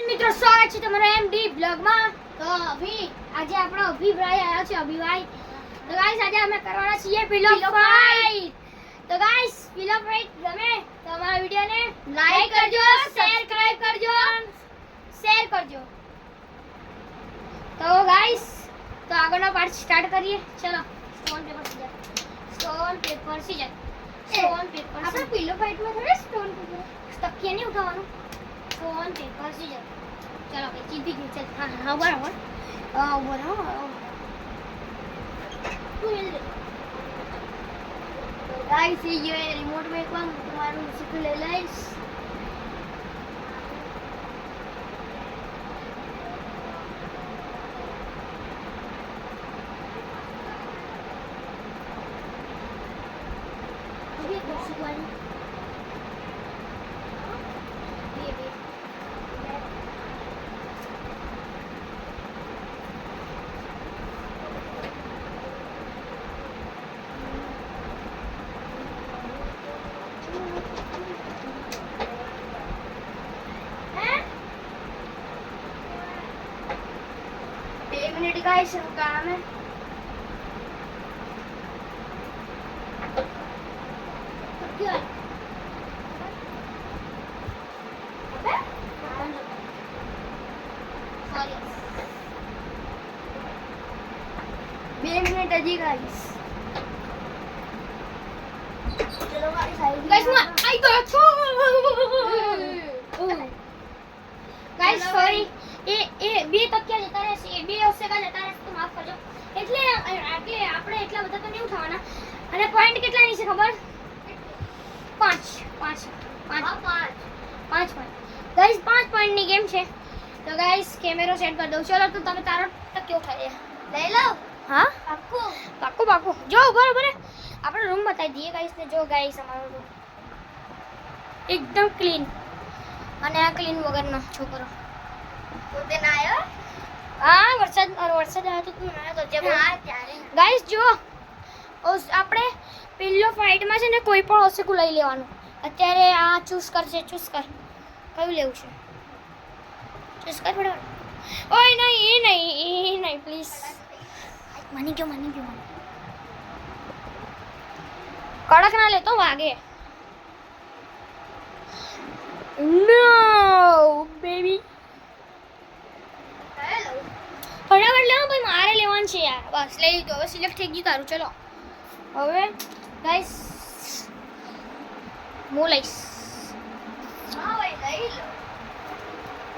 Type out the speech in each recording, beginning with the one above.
મિત્રો સ્વાગત છે તમારા એમડી બ્લોગમાં. તો આજે આપણો અભિભાઈ આવ્યો છે. અભિભાઈ તો ગાઈસ આજે અમે કરવાના છીએ પિલો ફાઇટ. તો ગાઈસ પિલો ફાઇટ ગમે તો અમારા વિડિયોને લાઈક કરજો, સબસ્ક્રાઇબ કરજો. તો ગાઈસ તો આગળનો પાર્ટ સ્ટાર્ટ કરીએ. ચલો સ્ટોન પેપર સીઝર. આપણે પિલો ફાઇટમાં થોડે સ્ટોન પેપર તકીએ નહીં ઉઠાવવાનું. स्टोन पेपर सीजर चलो भाई जीत गई. चल हां बराबर गाइस ये रिमोट में एक बार तुम्हारा सीख ले लाइस. ये कुर्सी वाली मिनट गाइस काम है. बे मिनट अजी गाइस. चलो गाइस आई गयो છો. गाइस सॉरी એ બે તકિયા જતા રહેશે. એ બે ઓસેકા જતા રહેશે તો માફ કરજો. એટલે આપણે એટલા બધા તો નહીં ઉઠાવવાના. અને પોઈન્ટ કેટલાની છે ખબર? 5 ગાઈસ 5 પોઈન્ટની ગેમ છે. તો ગાઈસ કેમેરો સેટ કરી દઉં. ચલો તો તમે તારો તકિયો ઉઠાવી લઈ લો. હા પાક્કું જો બરાબર આપણે રૂમ બતાવી દઈએ ગાઈસ ને. જો ગાઈસ અમારો રૂમ એકદમ ક્લીન અને આ ક્લીન વગરનો છોકરો પોતે ના આવ્યો. હા વરસાદ આવ્યો તો તું ના તો જેમ હા ત્યારે ગાઈસ જો આપણે પિલ્લો ફાઇટમાં છે ને કોઈ પણ ઓસેકુ લઈ લેવાનું. અત્યારે આ ચૂઝ કર કયું લેવું છે ચૂઝ કર ફટાફટ. ઓય નહીં એ નહીં પ્લીઝ. માની ગયો કડક ના લેતો વાગે. નો બેબી ફટાફટ લેવો ભાઈ, મારે લેવાનું છે યાર. બસ લઈ લીધું. હવે સિલેક્ટ થઈ ગયું તારું. ચલો હવે ગાઈસ હું લઈશ. હા ભાઈ લઈ લો.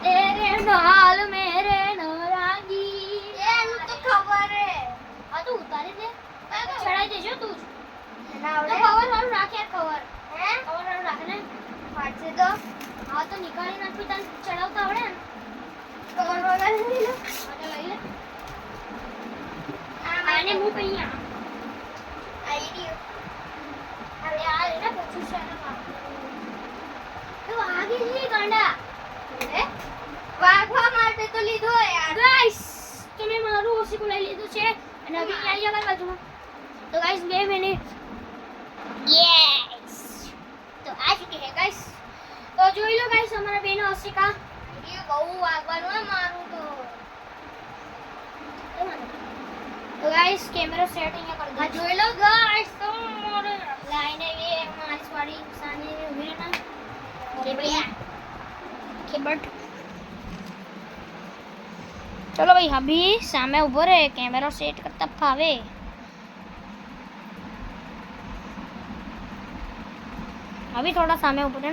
તેરે નાલ મેરે નારાગી એનું તો ખબર હે. આ તો ઉતારી દે ચડાઈ દેજો તું જ. ના આવડે કવર વાળું રાખે. કવર વાળું રાખે ને ફાટશે તો. હા તો નીકાળી નાખી તને ચડાવતા આવડે ને. કવર વગર લઈ લે. લઈ લે. આને હું કહીયા આઈડિયો. અરે આ લેના પછી શેના માં તો આગે લી ગાંડા હે વાગવા માટે તો લીધો યાર. ગાઈસ તમે મારું ઓસી કો લઈ લીધું છે અને હવે આવી જા બાજુમાં. તો ગાઈસ 2 મિનિટ. યસ તો આ ચૂકી હે ગાઈસ. તો જોઈ લો ગાઈસ અમારા બેનો ઓસિકા. એ બહુ વાગવાનું હે મારું તો ગાઈસ કેમેરા સેટ અહીંયા કરી દો. આ જોઈ લો ગાઈસ તો મોરે લાઈને એ મારી વાડી સાની ઉભી રહેના અરે ભૈયા કેબટ. ચલો ભાઈ અભી સામે ઉભો રહે. કેમેરા સેટ કરતા ફાવે. अभी थोड़ा सामने ऊपर है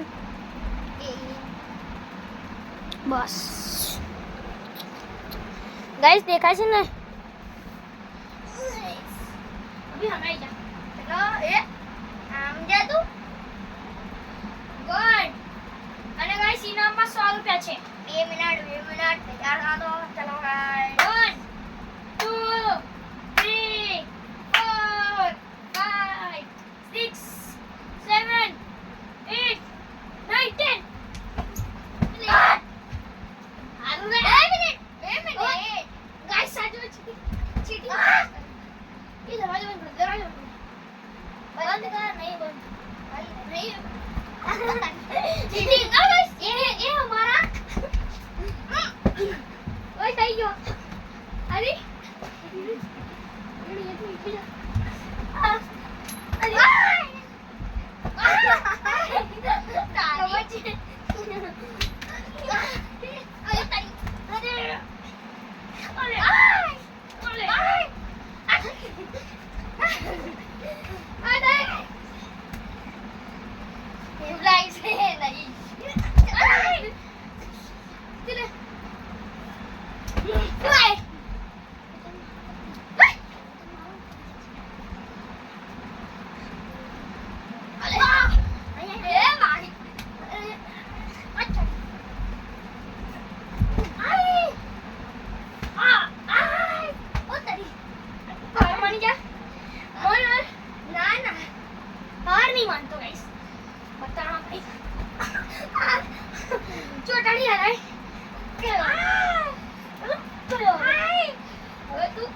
बस. गाइस देखा છે ને अभी हमारे जा. चलो ए आम जा તું गुड. અને ગાइस ઇનામમાં 100 રૂપિયા છે. 2 મિનિટ તૈયાર થા દો. ચલો ગાइस 1 2 3 4 5 6 7 8 9 10. गाइस साजो चीटी ये दरवाजा बंद कर नहीं बंद नहीं चीटी गाइस ये हमारा अरे ચોટાડી હરાય હવે તું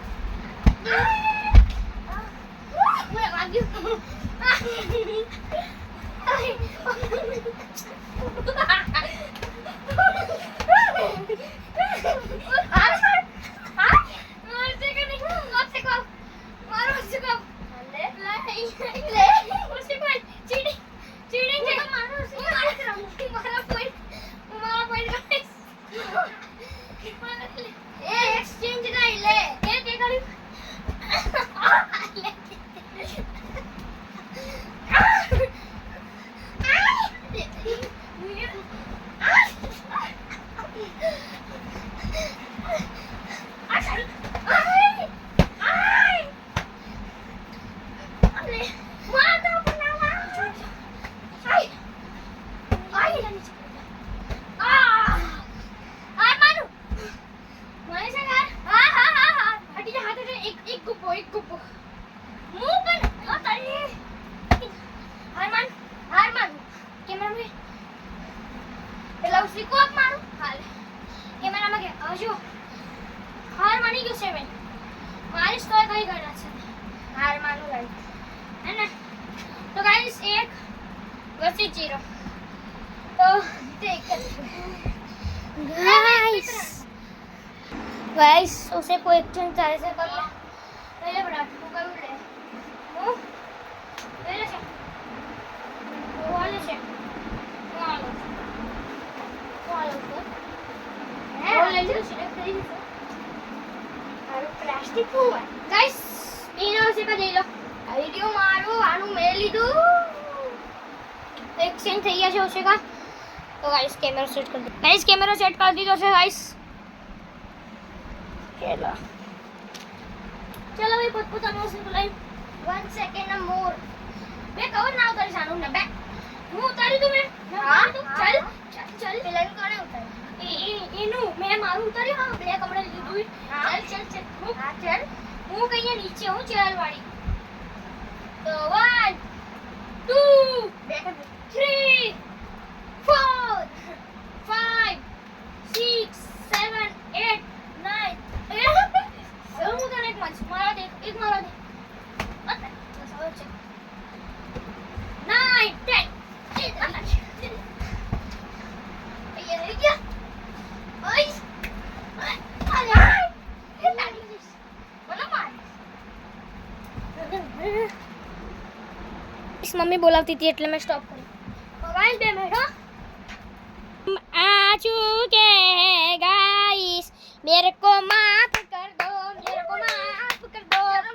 गाइस उसे कोई एक्शन चाहे से कर ले पहले बड़ा तू कर ले ओ पहले से वो वाले से है वो ले लो सिलेक्ट कर दो और प्लास्टिक हुआ गाइस इनो से का ले लो वीडियो मारो आनु મે લીધું एक्शन થઈ ગયા છે ઉસે का तो गाइस कैमरा सेट कर दो गाइस कैमरा सेट कर દીધો છે गाइस चलो चलो भाई પોતપોતાનો સિમ્પલ લાઈવ 1 સેકન્ડ મોર મે કવર ના ઉતારી સાનું ને બે હું ઉતારી દઉં મે હા ચલ ચલ પેલા કોને ઉતારી એનું મે મારું ઉતારી હા બે કમરે લીધું ચલ ચલ ચલ હું હા ચલ હું કહીએ નીચે હું ચલ વાળી તો 1 2 3 4 5 6 7 8 9 હું તને એક મંચ મારા દે એક મારા દે અરે બસ હવે છે 9 10 ये क्या ओए अरे ये ताली बोलो मार इस मम्मी बोलाती थी એટલે मैं स्टॉप કરી मोबाइल पे बैठो आ चुके हैं गाइस मेरे को माफ कर दो चलो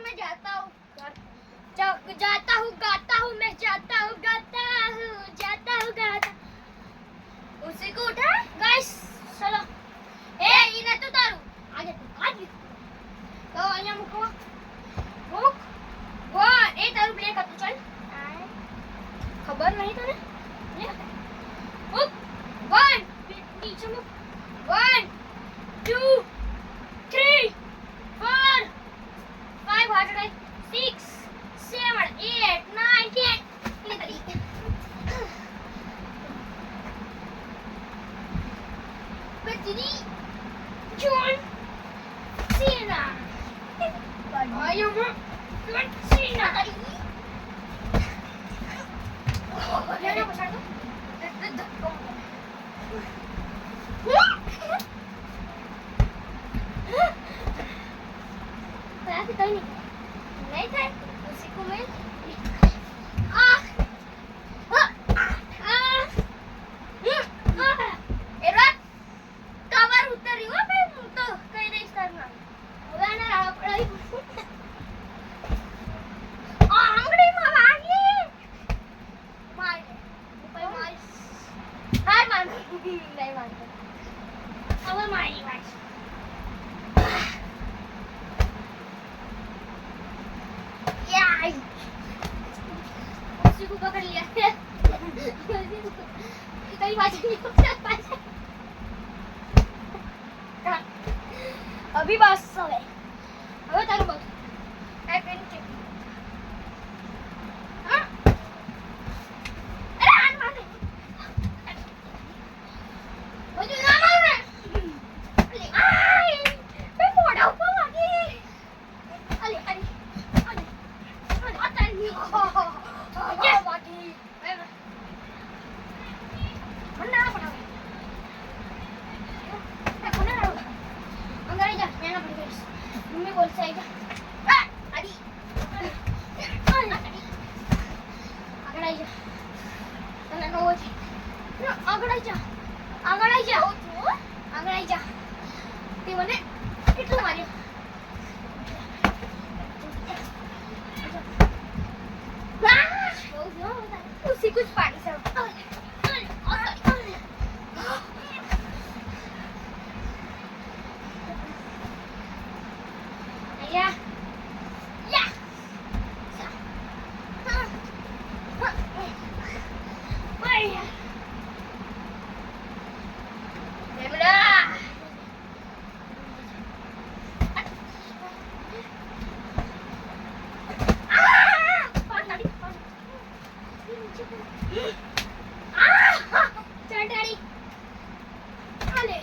मैं जाता हूँ गाता हूँ मैं जाता हूँ गाता उसी को उठा गाइस चलो ए इने तो तारू आगे तो અહીંયા મૂકો મૂક વો એ તારું બ્રેક હતું ચલ ખબર નહીં તને મૂક 1 નીચે મૂક 1 2 3 4 5 हार्ट 6 7 8 9 10 ये तरीके बजरी जॉन सीना आयो मैं सीना ये ना पछाड़ दो નહીં વાંધો. હવે મારી વાત. યાય उसी को पकड़ लिया कई बात नहीं अभी बस હવે તારું બોલ આ પેન છે હા અરે આન માને બધું ના મારે અલે આય બે મોઢા ઉપર લાગી અલે અલે અલે અતાની યસ બાકી મન્ના બનાવે अंदर जा मैं ना पड़ गई मम्मी बोल से आएगा अड़ी आगे आई जा तने नो हो आगे आई जा ते મને કેટલું માર્યો उसी कुछ पानी से या या बढ़िया बेबड़ा चटाड़ी अरे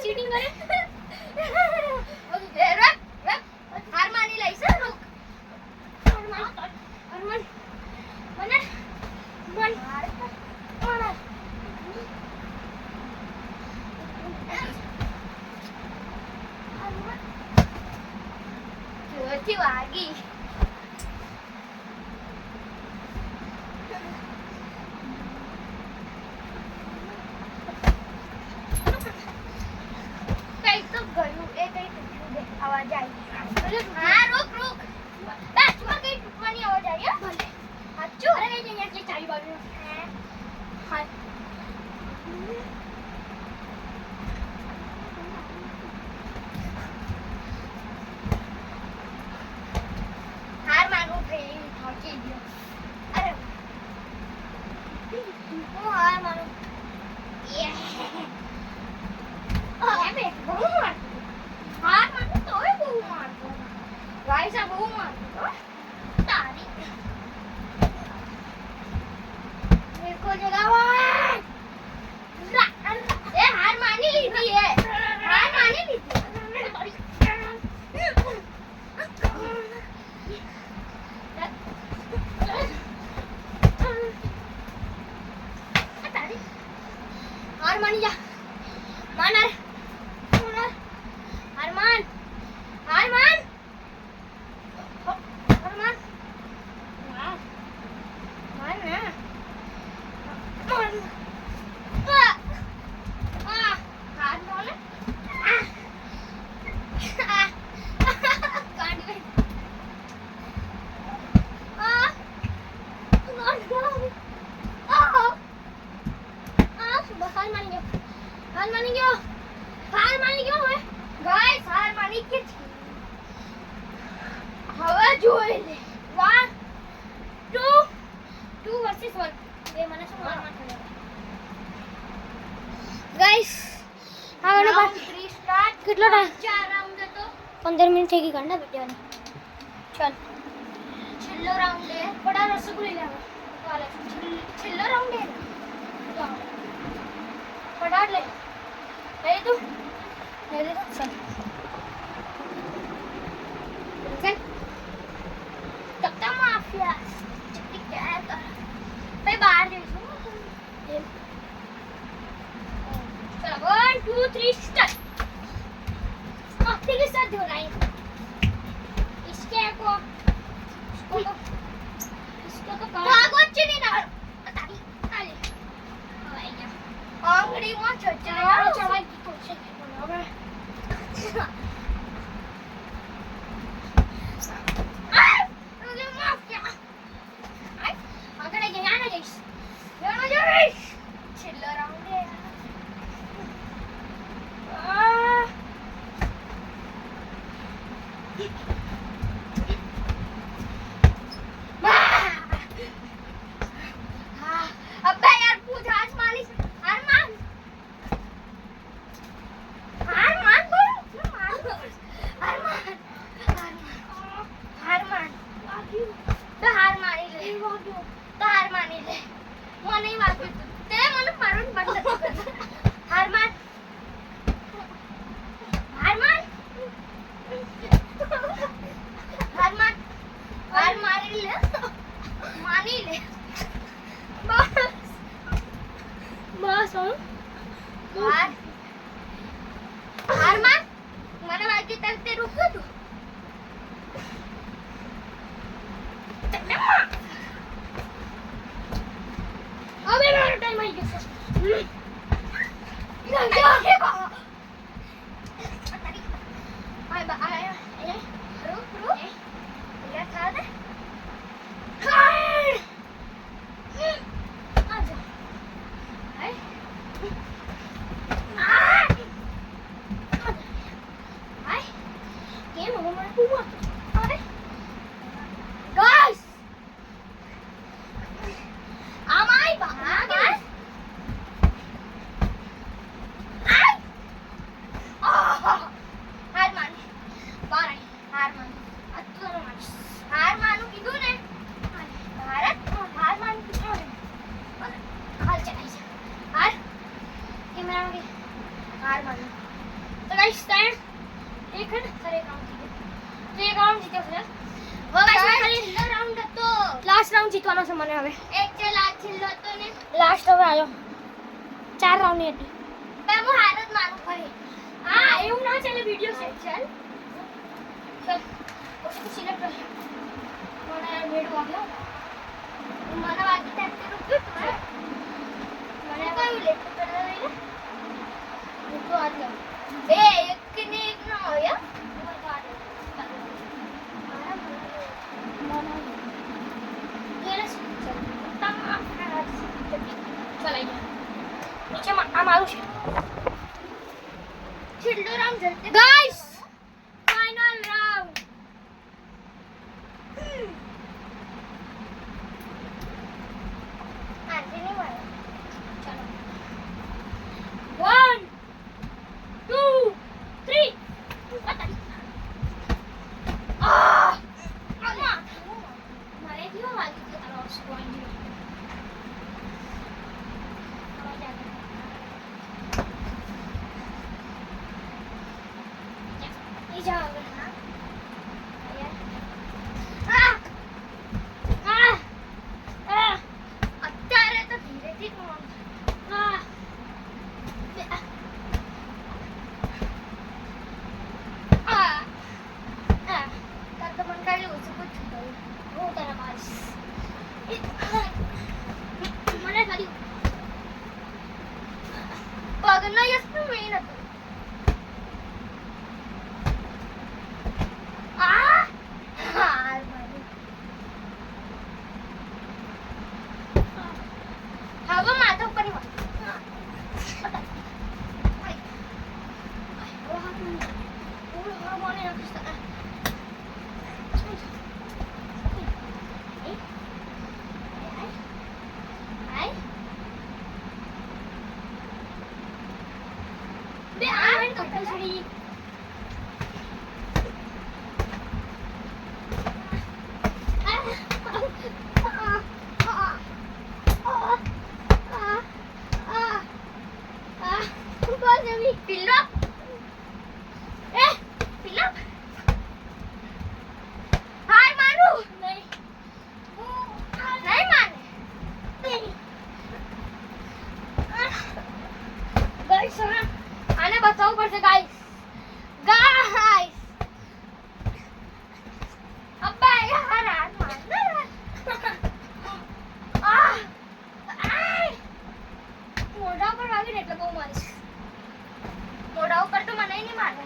चीटिंग करे हार मानी लाई सर रुक अरमान मने मन જોરથી વાગી કઈ તો ગયું એ કઈ તૂટ્યું દે આવાજ આવી હા રોક બસ તું કઈ તૂટવાની આવાજ આવી હે ભલે સાચું અરે કઈ અહીંયા કે ચાવી બાજુ હા हार मानो भाई थकी गया अरे वो हार मानो ये बे बहु मार हार मानो तो है बहु मार गाइस आ बहु मार तारी मेरे को जगावा ए हार मानी ली थी है हार मानी ली थी हार मानी जा मान अरमान अरमान अरमान मान ना मान हाथ बोले काट गई हार मानी गयो है गाइस हार मानी के હવે જોઈ લે 1 2 વર્सेस 1 એ મને શું મારવા પડે ગાइस હવે રાઉન્ડ 3 સ્ટાર્ટ કેટલો ટાઈમ 4 રાઉન્ડ હતો 15 મિનિટ થઈ ગઈ ગંડા વિડિયોની ચાલ છેલ્લો રાઉન્ડ હે બડા રસગુલ્લા લેવા ચાલે છેલ્લો રાઉન્ડ હે બડા ले ले तू चल चल तब तक हाँ, अबे यार पूछ आज मालिश हार मान बोल हार मान तो हार मानी ले મને વાત તે મને મારવાનું બંધ કર હાર માન મારી લે માની લે બસ હું હાર માન મને વાગી તક તે રૂક્યો તું હવે મારો ટાઈમ આવી ગયો तो गाइस स्टैंड एक है सर एक राउंड जीते फिर वो गाइस मैं खाली राउंड तो लास्ट राउंड जीतવાનો છે મને હવે એક છે લાસ્ટ છેલ્લો તો ને લાસ્ટ હવે આયો 4 રાઉન્ડ ની હતી બે હું હાર જ મારું ફરી હા એવું ના ચાલે વિડિયો છે ચાલ ચલ ઓકે સિલેક્ટ કર મને મેડો આવ્યો મને વાગી ત્યાં તે રૂક્યો મને કયું લેટ કર દે तो आ गया बे एक ने एक ना हो या नीचे आ मारू છે છેલ્લો રાઉન્ડ જલ્દી ગાઈસ ફાઇનલ રાઉન્ડ આજે નહીં મારે ચલો 1 2 3 મારે કેવો વાગી ગયો તારો સ્પોઈન્ટ ઈ જાવ અત્યારે તો ધીરેથી પગનો યસ નું મેન હતું હવે માથા ઉપર ની બે આ મેન કપડા છડી Pillow. Pillow. Hai Manu. नहीं. नहीं माने. नहीं. Guys, आने बताओ पड़ते guys. Guys. अब्बा यार हाथ मार. मोड़ा पर आगे नेट लगाओ मारिस. मोड़ा ऊपर तो मना ही नहीं मारना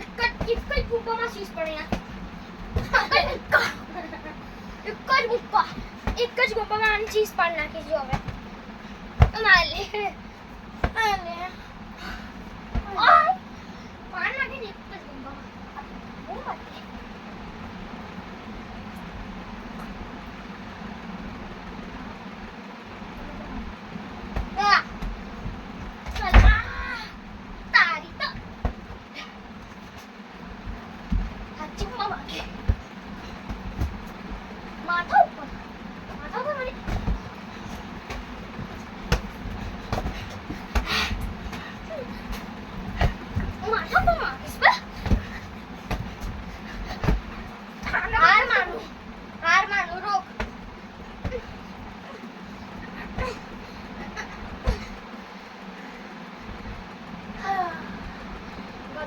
इसका फूका में शीश पड़े ना एक ज गुप्पा में आनी चीज पड़ना की जो है मार ले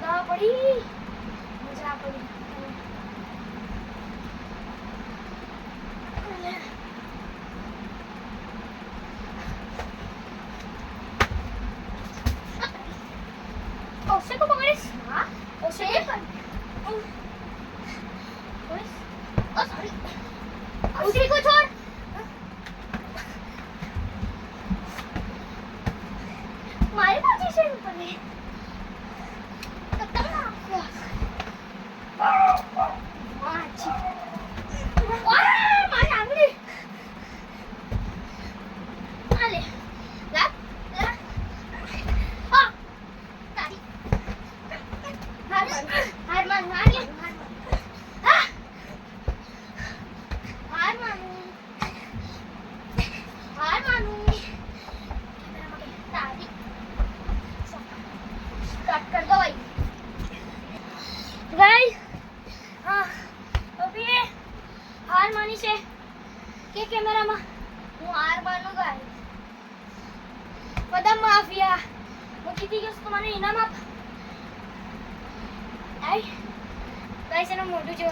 મજા પડી. ઓસે કો પકડીશ? હા ઓસે પણ ઓ સોરી ઉसी को छोड़. मारी पोजीशन पर है. કેમેરામાં હું હાર માનું ગાઈસ. બદામ માફિયા હું જીતી ગયો તો મને ઇનામ આપ. આઈ ગાઈસ એનો મોઢું જો.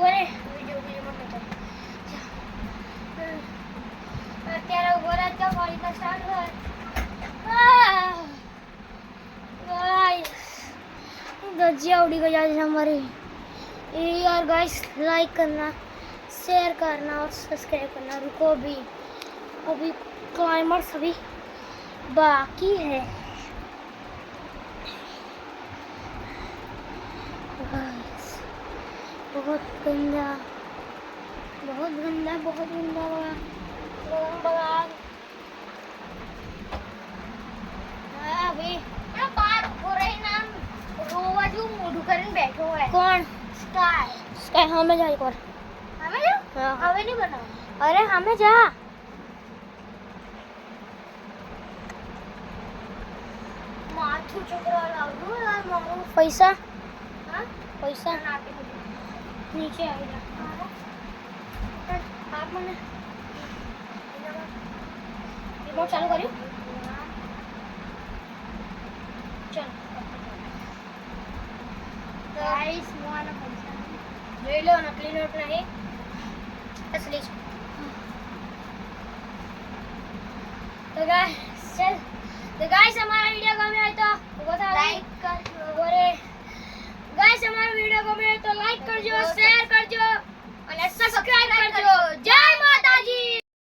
ઓરે વિડિયો મત કર. અત્યારે ઉભો રાત કા ફોન કા સ્ટાર્ટ કર. ગાઈસ ગજિયા ઉડી ગઈ आज हमारी. यार गाइस लाइक करना, शेयर करना और सब्सक्राइब करना. रुको अभी क्लाइमर्स अभी बाकी है गाइस. बहुत गंदा अभी पार हो रही नाम रोवा जो मोढ़ू करने बैठो है. कौन? स्काई हमें जा एक बार. हमें जा? हाँ हमें नहीं बनाओ. अरे हमें जा. माथुं चक्रा लावू यार मारू. पैसा? हाँ पैसा नीचे आई जा. आप मैंने रिमोट चालू કર્યું? चल गाइस મોઆના પૈસા જોઈ લો. નકલી નોટ નહીં, અસલી છે. તો ગાइस हमारा वीडियो गमे हो तो लाइक करजो. और गाइस हमारा वीडियो गमे हो तो लाइक करजो, शेयर करजो અને સબસ્ક્રાઇબ કરજો. જય માતાજી.